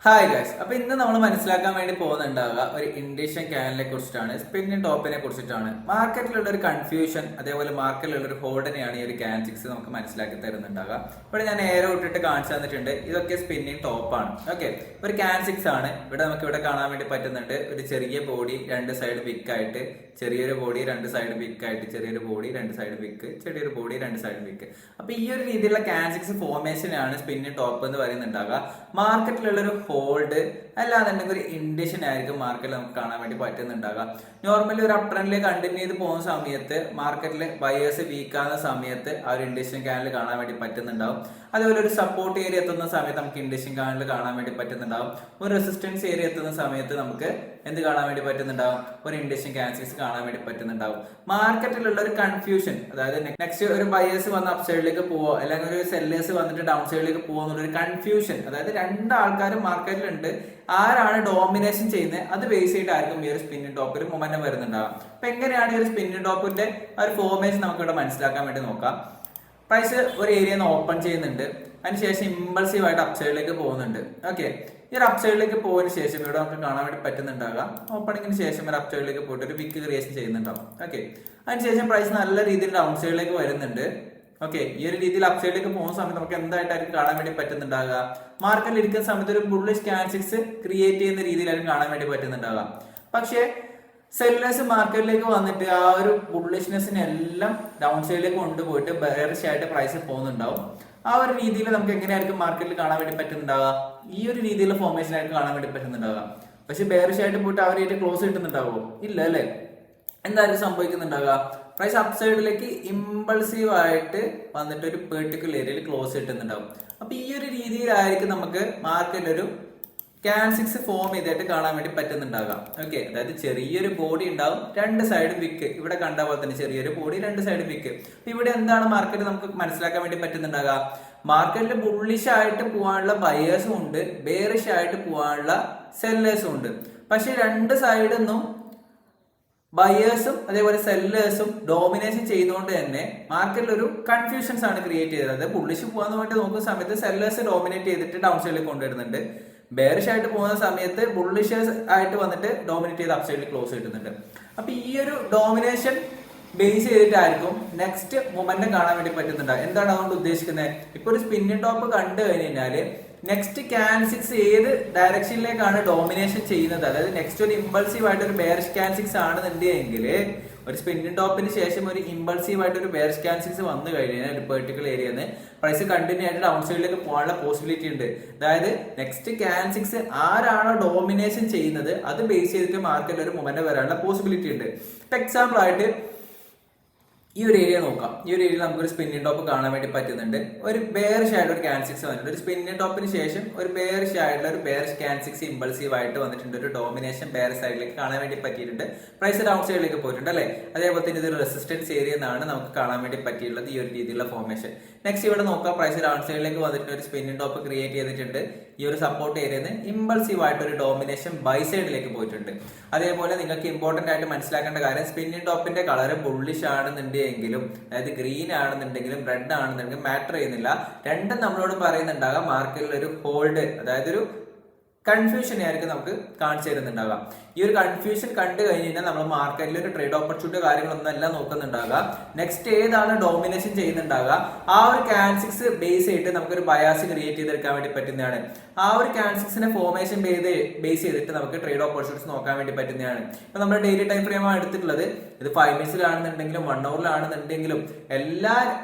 Hi guys. അപ്പൊ ഇന്ന് നമ്മൾ മനസ്സിലാക്കാൻ വേണ്ടി പോകുന്നുണ്ടാവുക ഒരു ഇൻഡീഷ്യൻ ക്യാനലിനെ കുറിച്ചിട്ടാണ്, സ്പിന്നിങ് ടോപ്പിനെ കുറിച്ചിട്ടാണ്. മാർക്കറ്റിലുള്ള ഒരു കൺഫ്യൂഷൻ, അതേപോലെ മാർക്കറ്റിലുള്ള ഒരു ഹോൾഡിനെയാണ് ഈ ഒരു ക്യാൻ സിക്സ് നമുക്ക് മനസ്സിലാക്കി തരുന്നുണ്ടാവുക. ഇവിടെ ഞാൻ ഏരോ ഇട്ടിട്ട് കാണിച്ചു തന്നിട്ടുണ്ട്. ഇതൊക്കെ സ്പിന്നിങ് ടോപ്പാണ്. ഓക്കെ, ഒരു ക്യാൻ സിക്സ് ആണ്. നമുക്ക് ഇവിടെ കാണാൻ വേണ്ടി പറ്റുന്നുണ്ട്. ഒരു ചെറിയ ബോഡി, രണ്ട് സൈഡ് വിക്ക് ആയിട്ട്, ചെറിയൊരു ബോഡി, രണ്ട് സൈഡ് വിക്ക് ആയിട്ട്, ചെറിയൊരു ബോഡി, രണ്ട് സൈഡ് വിക്ക്, ചെറിയൊരു ബോഡി, രണ്ട് സൈഡ് വിക്ക്. അപ്പൊ ഈ ഒരു രീതിയിലുള്ള ക്യാൻ സിക്സ് ഫോർമേഷനാണ് സ്പിന്നിങ് ടോപ്പ് എന്ന് പറയുന്നുണ്ടാവുക. മാർക്കറ്റിലുള്ള ഒരു ഹോൾഡ് അല്ലാന്നുണ്ടെങ്കിൽ ഒരു ഇൻഡിഷൻ ആയിരിക്കും മാർക്കറ്റിൽ നമുക്ക് കാണാൻ വേണ്ടി പറ്റുന്നുണ്ടാകുക. നോർമലി ഒരു അപ് ട്രെൻഡിൽ കണ്ടിന്യൂ ചെയ്ത് പോകുന്ന സമയത്ത്, മാർക്കറ്റിൽ ബയേഴ്സ് വീക്കാകുന്ന സമയത്ത് ആ ഒരു ഇൻഡിഷൻ ക്യാനിൽ കാണാൻ വേണ്ടി പറ്റുന്നുണ്ടാവും. അതുപോലെ ഒരു സപ്പോർട്ട് ഏരിയ എത്തുന്ന സമയത്ത് നമുക്ക് ഇൻഡിഷൻ ക്യാനിൽ കാണാൻ വേണ്ടി പറ്റുന്നുണ്ടാവും. ഒരു റെസിസ്റ്റൻസ് ഏരിയ എത്തുന്ന സമയത്ത് നമുക്ക് എന്ത് കാണാൻ വേണ്ടി പറ്റുന്നുണ്ടാവും? ഒരു ഇൻഡിഷൻ ക്യാൻസിൽസ് കാണാൻ വേണ്ടി പറ്റുന്നുണ്ടാവും. മാർക്കറ്റിലുള്ള ഒരു കൺഫ്യൂഷൻ, അതായത് നെക്സ്റ്റ് ഒരു ബയേഴ്സ് വന്ന് അപ് സൈഡിലേക്ക് പോവോ അല്ലെങ്കിൽ ഒരു സെല്ലേഴ്സ് വന്നിട്ട് ഡൗൺ സൈഡിലേക്ക് പോവോ എന്നുള്ളൊരു കൺഫ്യൂഷൻ, അതായത് രണ്ടാൾക്കാരും മാർക്കറ്റിലുണ്ട്. ആരാണ് ഡോമിനേഷൻ ചെയ്യുന്നത് അത് ബേസ് ചെയ്തിട്ടായിരിക്കും ഈ ഒരു സ്പിന്നിങ് ടോപ്പിൽ മൊമെന്റം വരുന്നുണ്ടാവും. അപ്പൊ എങ്ങനെയാണ് ഈ ഒരു സ്പിന്നിങ് ടോപ്പിന്റെ ആ ഒരു ഫോർമേഷൻ നമുക്ക് ഇവിടെ മനസ്സിലാക്കാൻ വേണ്ടി നോക്കാം. പ്രൈസ് ഒരു ഏരിയ ഓപ്പൺ ചെയ്യുന്നുണ്ട്, അതിനുശേഷം ഇമ്പൾസീവ് ആയിട്ട് അപ് സൈഡിലേക്ക് പോകുന്നുണ്ട്. ഓക്കെ, ഈ ഒരു അപ് സൈഡിലേക്ക് പോയതിനു ശേഷം ഇവിടെ നമുക്ക് കാണാൻ വേണ്ടി പറ്റുന്നുണ്ടാകാം, ഓപ്പണിങ്ങിന് ശേഷം ഒരു അപ് സൈഡിലേക്ക് പോയിട്ട് ഒരു വിക്ക് ക്രിയേഷൻ ചെയ്യുന്നുണ്ടാവും. ഓക്കെ, അതിനുശേഷം പ്രൈസ് നല്ല രീതിയിൽ ഡൗൺ സൈഡിലേക്ക് വരുന്നുണ്ട്. ഓക്കെ, ഈ ഒരു രീതിയിൽ അപ് സൈഡിലേക്ക് പോകുന്ന സമയത്ത് നമുക്ക് എന്തായിട്ടായിരിക്കും കാണാൻ വേണ്ടി പറ്റുന്നുണ്ടാകുക? മാർക്കറ്റിൽ ഇരിക്കുന്ന സമയത്ത് ഒരു ബുള്ളിഷ് ക്യാൻസിക്സ് ക്രിയേറ്റ് ചെയ്യുന്ന രീതിയിലായിരിക്കും കാണാൻ വേണ്ടി പറ്റുന്നുണ്ടാകുക. പക്ഷേ സെല്ലേഴ്സ് മാർക്കറ്റിലേക്ക് വന്നിട്ട് ആ ഒരു ബുള്ളിഷ്നെസ്സിനെ എല്ലാം ഡൗൺ സൈഡിലേക്ക് കൊണ്ടുപോയിട്ട് ബെയറിഷ് ആയിട്ട് പ്രൈസ് പോകുന്നുണ്ടാവും. ആ ഒരു രീതിയിൽ നമുക്ക് എങ്ങനെയായിരിക്കും മാർക്കറ്റിൽ കാണാൻ വേണ്ടി പറ്റുന്നുണ്ടാവുക? ഈ ഒരു രീതിയിലുള്ള ഫോർമേഷൻ ആയിട്ട് കാണാൻ വേണ്ടി പറ്റുന്നുണ്ടാവുക. പക്ഷെ ബെയറിഷ് ആയിട്ട് പോയിട്ട് അവരായിട്ട് ക്ലോസ് കിട്ടുന്നുണ്ടാവുമോ? ഇല്ല അല്ലെ. എന്തായാലും സംഭവിക്കുന്നുണ്ടാവുക? പ്രൈസ് അപ് സൈഡിലേക്ക് ഇമ്പൾസീവ് ആയിട്ട് വന്നിട്ട് ഒരു പെർട്ടിക്കുലർ ഏരിയയിൽ ക്ലോസ് കിട്ടുന്നുണ്ടാവും. അപ്പൊ ഈ ഒരു രീതിയിലായിരിക്കും നമുക്ക് മാർക്കറ്റിൽ ഒരു ക്യാൻ സിക്സ് ഫോം ചെയ്തിട്ട് കാണാൻ വേണ്ടി പറ്റുന്നുണ്ടാകാം. ഓക്കെ, അതായത് ചെറിയൊരു ബോഡി ഉണ്ടാവും, രണ്ട് സൈഡ് വിക്ക്. ഇവിടെ കണ്ട പോലെ തന്നെ ചെറിയൊരു ബോഡി, രണ്ട് സൈഡ് വിക്ക്. ഇവിടെ എന്താണ് മാർക്കറ്റ് നമുക്ക് മനസ്സിലാക്കാൻ വേണ്ടി പറ്റുന്നുണ്ടാകാം? മാർക്കറ്റിൽ ബുള്ളിഷ് ആയിട്ട് പോകാനുള്ള ബയേഴ്സും ഉണ്ട്, ബേറിഷ് ആയിട്ട് പോകാനുള്ള സെല്ലേഴ്സും ഉണ്ട്. പക്ഷെ രണ്ട് സൈഡൊന്നും ബയേഴ്സും അതേപോലെ സെല്ലേഴ്സും ഡോമിനേഷൻ ചെയ്തുകൊണ്ട് തന്നെ മാർക്കറ്റിൽ ഒരു കൺഫ്യൂഷൻസ് ആണ് ക്രിയേറ്റ് ചെയ്തത്. ബുള്ളിഷ് പോകാൻ വേണ്ടി നോക്കുന്ന സമയത്ത് സെല്ലേഴ്സ് ഡോമിനേറ്റ് ചെയ്തിട്ട് ഡൗൺ സൈഡിലേക്ക് കൊണ്ടുവരുന്നുണ്ട്. ബെയറിഷ് ആയിട്ട് പോകുന്ന സമയത്ത് ബുള്ളിഷേഴ്സ് ആയിട്ട് വന്നിട്ട് ഡോമിനേറ്റ് ചെയ്ത് അപ് സൈഡിൽ ക്ലോസ് കിട്ടുന്നുണ്ട്. അപ്പൊ ഈ ഒരു ഡോമിനേഷൻ ബേസ് ചെയ്തിട്ടായിരിക്കും നെക്സ്റ്റ് മൊമെന്റം കാണാൻ വേണ്ടി പറ്റുന്നുണ്ട്. എന്താണ് അതുകൊണ്ട് ഉദ്ദേശിക്കുന്നത്? ഇപ്പൊ ഒരു സ്പിന്നിങ് ടോപ്പ് കണ്ടു കഴിഞ്ഞാല് നെക്സ്റ്റ് ക്യാൻ സിക്സ് ഏത് ഡയറക്ഷനിലേക്കാണ് ഡോമിനേഷൻ ചെയ്യുന്നത്, അതായത് നെക്സ്റ്റ് ഒരു ഇമ്പൾസീവ് ആയിട്ട് ഒരു ബെയറിഷ് ക്യാൻ സിക്സ് ആണെന്നുണ്ടെങ്കിൽ ഒരു സ്പിന്നിങ് ടോപ്പിന് ശേഷം ഒരു ഇമ്പൾസീവ് ആയിട്ട് ഒരു ബെയറിഷ് ക്യാൻ സിക്സ് വന്നു കഴിഞ്ഞാൽ ഒരു പെർട്ടിക്കുലർ ഏരിയന്ന് പ്രൈസ് കണ്ടിന്യൂ ആയിട്ട് ഡൗൺ സൈഡിലേക്ക് പോകാനുള്ള പോസിബിലിറ്റി ഉണ്ട്. അതായത് നെക്സ്റ്റ് ക്യാൻ സിക്സ് ആരാണോ ഡോമിനേഷൻ ചെയ്യുന്നത് അത് ബേസ് ചെയ്തിട്ട് മാർക്കറ്റിൽ ഒരു മൊമെന്റ് വരാനുള്ള പോസിബിലിറ്റി ഉണ്ട്. എക്സാമ്പിൾ ആയിട്ട് ഈ ഒരു ഏരിയ നോക്കാം. ഈ ഒരു ഏരിയ നമുക്ക് ഒരു സ്പിന്നിങ് ടോപ്പ് കാണാൻ വേണ്ടി പറ്റുന്നുണ്ട്. ഒരു ബെയറിഷ് ആയിട്ട് ഒരു ക്യാൻ സിക്സ് വന്നിട്ടുണ്ട്. ഒരു സ്പിന്നിങ് ടോപ്പിന് ശേഷം ഒരു ബെയറിഷ് ആയിട്ടുള്ള ഒരു ബെയറിഷ് ക്യാൻ സിക്സ് ഇമ്പൾസീവ് ആയിട്ട് വന്നിട്ടുണ്ട്. ഒരു ഡോമിനേഷൻ ബെയർ സൈഡിലേക്ക് കാണാൻ വേണ്ടി പറ്റിയിട്ടുണ്ട്. പ്രൈസ് ഡൗൺ സൈഡിലേക്ക് പോയിട്ടുണ്ട് അല്ലെ. അതേപോലെ തന്നെ ഇതൊരു റെസിസ്റ്റൻസ് ഏരിയ എന്നാണ് നമുക്ക് കാണാൻ വേണ്ടി പറ്റിയിട്ടുള്ളത് ഈ ഒരു രീതിയിലുള്ള ഫോർമേഷൻ. നെക്സ്റ്റ് ഇവിടെ നോക്കാം, പ്രൈസ് ഡൗൺ സൈഡിലേക്ക് വന്നിട്ട് ഒരു സ്പിന്നിങ് ടോപ്പ് ക്രിയേറ്റ് ചെയ്തിട്ടുണ്ട്. ഈ ഒരു സപ്പോർട്ട് ഏരിയന്ന് ഇമ്പൾസീവ് ആയിട്ട് ഒരു ഡോമിനേഷൻ ബൈ സൈഡിലേക്ക് പോയിട്ടുണ്ട്. അതേപോലെ നിങ്ങൾക്ക് ഇമ്പോർട്ടന്റ് ആയിട്ട് മനസ്സിലാക്കേണ്ട കാര്യം, സ്പിന്നിങ് ടോപ്പിന്റെ കളർ ബുള്ളിഷ് ആണെന്നുണ്ടെങ്കിലും, അതായത് ഗ്രീൻ ആണെന്നുണ്ടെങ്കിലും റെഡ് ആണെന്നുണ്ടെങ്കിലും മാറ്റർ ചെയ്യുന്നില്ല. രണ്ടും നമ്മളോട് പറയുന്നുണ്ടാകാം മാർക്കറ്റിൽ ഒരു ഹോൾഡ്, അതായത് ഒരു കൺഫ്യൂഷൻ ആയിരിക്കും നമുക്ക് കാണിച്ചു തരുന്നുണ്ടാകാം. ഈ ഒരു കൺഫ്യൂഷൻ കണ്ടു കഴിഞ്ഞാൽ നമ്മൾ മാർക്കറ്റിൽ ഒരു ട്രേഡ് ഓപ്പർച്യൂണിറ്റി കാര്യങ്ങളൊന്നും എല്ലാം നോക്കുന്നുണ്ടാകാം. നെക്സ്റ്റ് ഏതാണ് ഡോമിനേഷൻ ചെയ്യുന്നുണ്ടാകുക ആ ഒരു ക്യാൻ സിക്സ് ബേസ് ചെയ്തിട്ട് നമുക്കൊരു ബയാസ് ക്രിയേറ്റ് ചെയ്തെടുക്കാൻ വേണ്ടി പറ്റുന്നതാണ്. ആ ഒരു ക്യാൻ സിക്സിനെ ഫോർമേഷൻ ബേസ് ചെയ്തിട്ട് നമുക്ക് ട്രേഡ് ഓപ്പർച്യൂണിറ്റീസ് നോക്കാൻ വേണ്ടി പറ്റുന്നതാണ്. ഇപ്പൊ നമ്മുടെ ഡെയിലി ടൈം ഫ്രെയിമാണ് എടുത്തിട്ടുള്ളത്. ഇത് 5 മിനിറ്റ്സിലാണെന്നുണ്ടെങ്കിലും 1 അവറിലാണെന്നുണ്ടെങ്കിലും എല്ലാ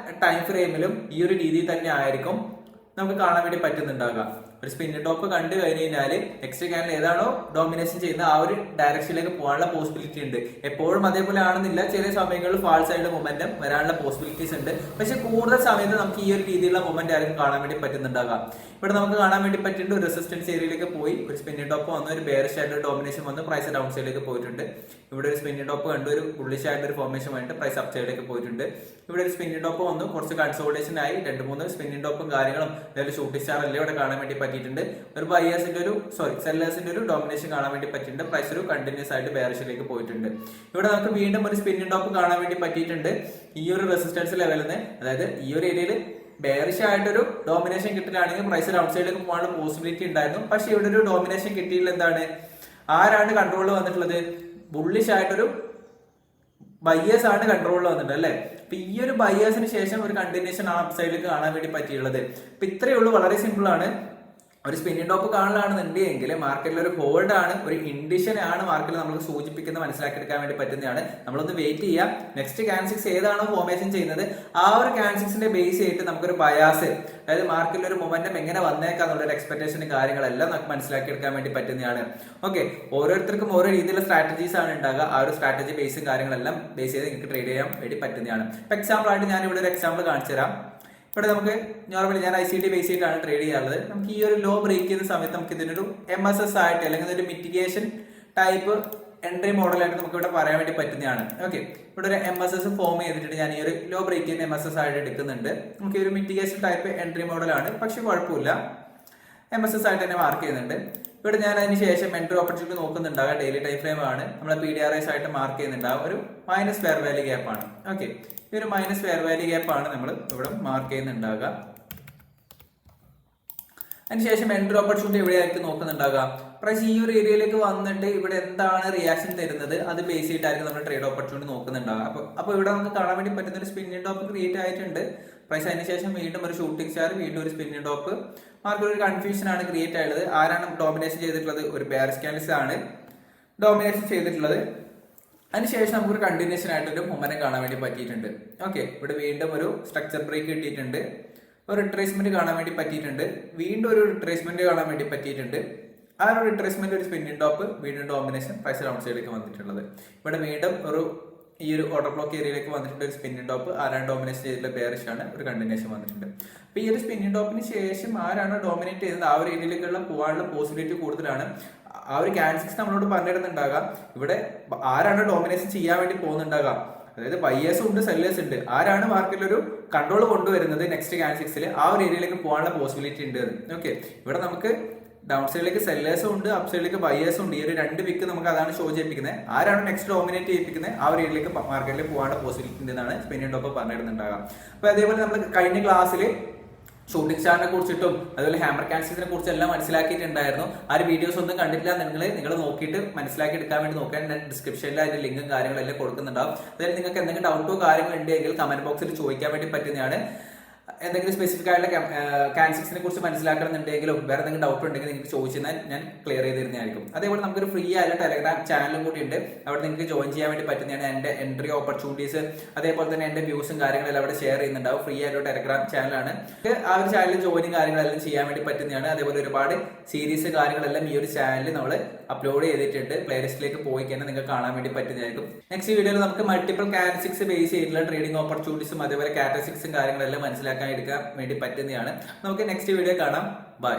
ടൈം ഫ്രെയിമിലും ഈ ഒരു രീതിയിൽ തന്നെ ആയിരിക്കും നമുക്ക് കാണാൻ വേണ്ടി പറ്റുന്നുണ്ടാകാം. ഒരു സ്പിന്നിങ് ടോപ്പ് കണ്ടു കഴിഞ്ഞാല് നെക്സ്റ്റ് ക്യാനിൽ ഏതാണോ ഡോമിനേഷൻ ചെയ്യുന്ന ആ ഒരു ഡയറക്ഷനിലേക്ക് പോകാനുള്ള പോസിബിലിറ്റി ഉണ്ട്. എപ്പോഴും അതേപോലെ ആണെന്നില്ല, ചില സമയങ്ങളിൽ ഫാൾസ് ആയിട്ട് മൊമെന്റം വരാനുള്ള പോസിബിലിറ്റീസ് ഉണ്ട്. പക്ഷെ കൂടുതൽ സമയത്ത് നമുക്ക് ഈ ഒരു രീതിയിലുള്ള മൊമെന്റ് ആയിരിക്കും കാണാൻ വേണ്ടി പറ്റുന്നുണ്ടാകാം. ഇവിടെ നമുക്ക് കാണാൻ വേണ്ടി പറ്റുന്നുണ്ട് ഒരു റെസിസ്റ്റൻസ് ഏരിയയിലേക്ക് പോയി ഒരു സ്പിന്നിങ് ടോപ്പ് വന്നു, ഒരു ബെയറിഷ് ആയിട്ട് ഡോമിനേഷൻ വന്നു, പ്രൈസ് ഡൗൺ സൈഡിലേക്ക് പോയിട്ടുണ്ട്. ഇവിടെ ഒരു സ്പിന്നിങ് ടോപ്പ് കണ്ടു, ഒരു ബുള്ളിഷ് ആയിട്ട് ഒരു ഫോർമേഷൻ വന്നിട്ട് പ്രൈസ് അപ് സൈഡിലേക്ക് പോയിട്ടുണ്ട്. ഇവിടെ ഒരു സ്പിന്നിങ് ടോപ്പ് വന്നു, കുറച്ച് കൺസോൾട്ടേഷൻ ആയി, 2-3 സ്പിന്നിങ് ടോപ്പും കാര്യങ്ങളും ഷൂട്ടിംഗ് സ്റ്റാർ എല്ലാം ഇവിടെ കാണാൻ വേണ്ടി പറ്റിയിട്ടുണ്ട്. ഒരു ബയേഴ്സിന്റെ സെല്ലേഴ്സിന്റെ ഒരു ഡോമിനേഷൻ കാണാൻ വേണ്ടി പറ്റിയിട്ടുണ്ട്. പ്രൈസ് ഒരു കണ്ടിന്യൂസ് ആയിട്ട് ബെയറിഷിലേക്ക് പോയിട്ടുണ്ട്. ഇവിടെ നമുക്ക് വീണ്ടും ഒരു സ്പിന്നിങ് ടോപ്പ് കാണാൻ വേണ്ടി പറ്റിയിട്ടുണ്ട്. ഈ ഒരു റെസിസ്റ്റൻസ് ലെവലിൽ നിന്ന്, അതായത് ഈ ഒരു ഏരിയയിൽ ബെയറിഷ് ആയിട്ടൊരു ഡോമിനേഷൻ കിട്ടുകയാണെങ്കിൽ പ്രൈസ് ഡൗൺ സൈഡിലേക്ക് പോകാനുള്ള പോസിബിലിറ്റി ഉണ്ടായിരുന്നു. പക്ഷെ ഇവിടെ ഒരു ഡോമിനേഷൻ കിട്ടിയില്ല. എന്താണ്, ആരാണ് കൺട്രോളിൽ വന്നിട്ടുള്ളത്? ബുള്ളിഷ് ആയിട്ടൊരു ബയേഴ്സ് ആണ് കൺട്രോളിൽ വന്നിട്ടുണ്ട് അല്ലെ. അപ്പൊ ഈ ഒരു ബയേഴ്സിന് ശേഷം ഒരു കണ്ടിന്യൂഷൻ ആ അപ്സൈഡിലേക്ക് കാണാൻ വേണ്ടി പറ്റിയുള്ളത്. അപ്പൊ ഇത്രയേ ഉള്ളൂ, വളരെ സിമ്പിൾ ആണ്. ഒരു സ്പിന്നിംഗ് ടോപ്പ് കാണലാണെന്നുണ്ടെങ്കിൽ മാർക്കറ്റിൽ ഒരു ഹോൾഡ് ആണ്, ഒരു ഇൻഡിഷൻ ആണ് മാർക്കറ്റിൽ നമുക്ക് സൂചിപ്പിക്കുന്നത്, മനസ്സിലാക്കിയെടുക്കാൻ വേണ്ടി പറ്റുന്നതാണ്. നമ്മളൊന്ന് വെയിറ്റ് ചെയ്യാം. നെക്സ്റ്റ് ക്യാൻസിക്സ് ഏതാണോ ഫോർമേഷൻ ചെയ്യുന്നത് ആ ഒരു ക്യാൻസിക്സിന്റെ ബേസ് ചെയ്തിട്ട് നമുക്കൊരു ബയാസ്, അതായത് മാർക്കറ്റിൽ ഒരു മൊമെന്റം എങ്ങനെ വന്നേക്കാം എന്നുള്ള എക്സ്പെക്ടേഷനും കാര്യങ്ങളെല്ലാം നമുക്ക് മനസ്സിലാക്കിയെടുക്കാൻ വേണ്ടി പറ്റുന്നതാണ്. ഓക്കെ, ഓരോരുത്തർക്കും ഓരോ രീതിയിലുള്ള സ്ട്രാറ്റജീസ് ആണ് ഉണ്ടാകുക. ആ ഒരു സ്ട്രാറ്റജി ബേസും കാര്യങ്ങളെല്ലാം ബേസ് ചെയ്ത് നിങ്ങൾക്ക് ട്രേഡ് ചെയ്യാൻ വേണ്ടി പറ്റുന്നതാണ്. എക്സാമ്പിൾ ആയിട്ട് ഞാൻ ഇവിടെ ഒരു എക്സാമ്പിൾ കാണിച്ചു തരാം. ഇവിടെ നമുക്ക് നോർമലി ഞാൻ ICT ബേസ് ചെയ്തിട്ടാണ് ട്രേഡ് ചെയ്യാറുള്ളത്. നമുക്ക് ഈ ഒരു ലോ ബ്രേക്ക് ചെയ്യുന്ന സമയത്ത് നമുക്ക് ഇതിനൊരു MSS ആയിട്ട് അല്ലെങ്കിൽ ഒരു മിറ്റിഗേഷൻ ടൈപ്പ് എൻട്രി മോഡലായിട്ട് നമുക്ക് ഇവിടെ പറയാൻ വേണ്ടി പറ്റുന്നതാണ്. ഓക്കെ, ഇവിടെ ഒരു MSS ഫോം ചെയ്തിട്ട് ഞാൻ ഈ ഒരു ലോ ബ്രേക്ക് ചെയ്യുന്ന MSS ആയിട്ട് എടുക്കുന്നുണ്ട്. നമുക്ക് ഈ ഒരു മിറ്റിഗേഷൻ ടൈപ്പ് എൻട്രി മോഡലാണ്, പക്ഷെ കുഴപ്പമില്ല, MSS ആയിട്ട് തന്നെ മാർക്ക് ചെയ്യുന്നുണ്ട്. ഇവിടെ ഞാൻ അതിന് ശേഷം എൻട്രി ഓപ്പർച്യൂണിറ്റി നോക്കുന്നുണ്ടാകാം. ഡെയിലി ടൈം ഫ്രെയിം ആണ്, നമ്മളെ PDRS ആയിട്ട് മാർക്ക് ചെയ്യുന്നുണ്ടാകും. ഒരു മൈനസ് ഫെയർ വാല്യൂ ഗ്യാപ്പ് ആണ്. ഓക്കെ, ഈ ഒരു മൈനസ് ഫെയർ വാല്യൂ ഗ്യാപ്പ് ആണ് നമ്മൾ ഇവിടെ മാർക്ക് ചെയ്യുന്നുണ്ടാകുക. അതിനുശേഷം എൻട്രി ഓപ്പർച്യൂണിറ്റി എവിടെയായിരിക്കും നോക്കുന്നുണ്ടാകുക? പ്രൈസ് ഈ ഒരു ഏരിയയിലേക്ക് വന്നിട്ട് ഇവിടെ എന്താണ് റിയാക്ഷൻ തരുന്നത് അത് ബേസ് ചെയ്തിട്ടായിരിക്കും നമ്മൾ ട്രേഡ് ഓപ്പർച്യൂണിറ്റി നോക്കുന്നുണ്ടാകുക. അപ്പൊ ഇവിടെ നമുക്ക് കാണാൻ വേണ്ടി പറ്റുന്ന ഒരു സ്പിന്നിംഗ് ടോപ്പ് ക്രിയേറ്റ് ആയിട്ടുണ്ട്. പ്രൈസ് അതിനുശേഷം വീണ്ടും ഒരു ഷൂട്ടിംഗ് സ്റ്റാർ, വീണ്ടും ഒരു സ്പിന്നിംഗ് ടോപ്പ്. മാർക്കറ്റ് ഒരു കൺഫ്യൂഷൻ ആണ് ക്രിയേറ്റ് ആയത്. ആരാണ് ഡോമിനേഷൻ ചെയ്തിട്ടുള്ളത്? ഒരു ബെയറിഷ് ക്യാൻഡിൽസ് ആണ് ഡോമിനേഷൻ ചെയ്തിട്ടുള്ളത്. അതിനുശേഷം നമുക്കൊരു കണ്ടിന്യൂഷൻ ആയിട്ട് ഒരു മൊമെന്റം കാണാൻ വേണ്ടി പറ്റിയിട്ടുണ്ട്. ഓക്കെ, ഇവിടെ വീണ്ടും ഒരു സ്ട്രക്ചർ ബ്രേക്ക് കിട്ടിയിട്ടുണ്ട്, ഒരു റിട്രേസ്മെന്റ് കാണാൻ വേണ്ടി പറ്റിയിട്ടുണ്ട്, വീണ്ടും ഒരു റിട്രേസ്മെന്റ് കാണാൻ വേണ്ടി പറ്റിയിട്ടുണ്ട്. ആ ഒരു റിട്രേസ്മെന്റ് ഒരു സ്പിന്നിംഗ് ടോപ്പ്, വീണ്ടും ഡോമിനേഷൻ, പ്രൈസ് ഡൗൺ സൈഡിലേക്ക് വന്നിട്ടുള്ളത്. ഇവിടെ വീണ്ടും ഈ ഒരു ഓർഡർ ബ്ലോക്ക് ഏരിയയിലേക്ക് വന്നിട്ടുണ്ട് ഒരു സ്പിന്നിംഗ് ടോപ്പ്. ആരാണ് ഡോമിനേറ്റ് ചെയ്തിട്ടുള്ള ബെയറിഷ് ആണ്, ഒരു കണ്ടിന്യൂഷൻ വന്നിട്ടുണ്ട്. അപ്പൊ ഈ ഒരു സ്പിന്നിംഗ് ടോപ്പിന് ശേഷം ആരാണ് ഡോമിനേറ്റ് ചെയ്യുന്നത് ആ ഒരു ഏരിയയിലേക്കുള്ള പോകാനുള്ള പോസിബിലിറ്റി കൂടുതലാണ്. ആ ഒരു ക്യാൻസിക്സ് നമ്മളോട് പറഞ്ഞിരുന്നുണ്ടാകാം ഇവിടെ ആരാണ് ഡോമിനേഷൻ ചെയ്യാൻ വേണ്ടി പോകുന്നുണ്ടാകാം, അതായത് ബയേഴ്സും ഉണ്ട് സെല്ലേഴ്സ് ഉണ്ട്. ആരാണ് മാർക്കറ്റിൽ ഒരു കൺട്രോൾ കൊണ്ടുവരുന്നത് നെക്സ്റ്റ് ക്യാൻസിക്സിൽ ആ ഒരു ഏരിയയിലേക്ക് പോകാനുള്ള പോസിബിലിറ്റി ഉണ്ട്. ഓക്കെ, ഇവിടെ നമുക്ക് ഡൗൺ സൈഡിലേക്ക് സെല്ലേഴ്സും ഉണ്ട്, അപ്പ് സൈഡിലേക്ക് ബയേഴ്സും ഉണ്ട്. ഈ ഒരു രണ്ട് വിക്ക് നമുക്ക് അതാണ് ഷോ ചെയ്യിപ്പിക്കുന്നത്. ആരാണ് നെക്സ്റ്റ് ഡോമിനേറ്റ് ചെയ്യിപ്പിക്കുന്നത് ആ ഒരു ഏരിയയിലേക്ക് മാർക്കറ്റിൽ പോകാനുള്ള പോസിബിലിറ്റി ഉണ്ടെന്നാണ് സ്പിന്നിംഗ് ടോപ്പ് പറഞ്ഞിരുന്നുണ്ടാകാം. അപ്പൊ അതേപോലെ നമ്മൾ കഴിഞ്ഞ ക്ലാസ്സിൽ ഷൂട്ടിംഗ് സ്റ്റാറിനെ കുറിച്ചിട്ടും അതുപോലെ ഹാമർ ക്യാൻസിക്സിനെ കുറിച്ചും എല്ലാം മനസ്സിലാക്കിയിട്ടുണ്ടായിരുന്നു. ആ ഒരു വീഡിയോസ് ഒന്നും കണ്ടിട്ടില്ല നിങ്ങൾ നോക്കിയിട്ട് മനസ്സിലാക്കി എടുക്കാൻ വേണ്ടി നോക്കാൻ ഞാൻ ഡിസ്ക്രിപ്ഷനിൽ അതിന്റെ ലിങ്കും കാര്യങ്ങളെല്ലാം കൊടുക്കുന്നുണ്ടാവും. അതായത് നിങ്ങൾക്ക് എന്തെങ്കിലും ഡൗട്ടോ കാര്യങ്ങൾ ഉണ്ടെങ്കിൽ കമന്റ് ബോക്സിൽ ചോദിക്കാൻ വേണ്ടി പറ്റുന്നതാണ്. എന്തെങ്കിലും സ്പെസിഫിക് ആയിട്ടുള്ള ക്യാൻസിക്സിനെ കുറിച്ച് മനസ്സിലാക്കണമെന്നുണ്ടെങ്കിലും വേറെ എന്തെങ്കിലും ഡൗട്ട് ഉണ്ടെങ്കിൽ നിങ്ങൾക്ക് ചോദിച്ചാൽ ഞാൻ ക്ലിയർ ചെയ്ത് തരുന്നതായിരിക്കും. അതേപോലെ നമുക്കൊരു ഫ്രീ ആയിട്ടുള്ള ടെലഗ്രാം ചാനലും കൂടി ഉണ്ട്. അവിടെ നിങ്ങൾക്ക് ജോയിൻ ചെയ്യാൻ വേണ്ടി പറ്റുന്നതാണ്. എന്റെ എൻട്രി ഓപ്പർച്യൂണിറ്റീസ് അതേപോലെ തന്നെ എന്റെ വ്യൂസും കാര്യങ്ങളെല്ലാം അവിടെ ഷെയർ ചെയ്യുന്നുണ്ടാവും. ഫ്രീ ആയിട്ടുള്ള ടെലഗ്രാം ചാനലാണ്. ആ ഒരു ചാനലിൽ ജോയിനും കാര്യങ്ങളെല്ലാം ചെയ്യാൻ വേണ്ടി പറ്റുന്നതാണ്. അതേപോലെ ഒരുപാട് സീരീസ് കാര്യങ്ങളെല്ലാം ഈ ഒരു ചാനലിൽ നമ്മൾ അപ്ലോഡ് ചെയ്തിട്ടുണ്ട്. പ്ലേലിസ്റ്റിലേക്ക് പോയി കഴിഞ്ഞാൽ നിങ്ങൾക്ക് കാണാൻ വേണ്ടി പറ്റുന്നതായിരിക്കും. നെക്സ്റ്റ് വീഡിയോയിൽ നമുക്ക് മൾട്ടിപ്പിൾ ക്യാൻസിക്സ് ബേസ് ചെയ്തിട്ടുള്ള ട്രേഡിംഗ് ഓപ്പർച്യൂണിറ്റീസും അതേപോലെ കാറ്റസിക്സും കാര്യങ്ങളെല്ലാം മനസ്സിലാക്കാൻ എടുക്കാൻ വേണ്ടി പറ്റുന്നതാണ്. നമുക്ക് നെക്സ്റ്റ് വീഡിയോ കാണാം. ബൈ.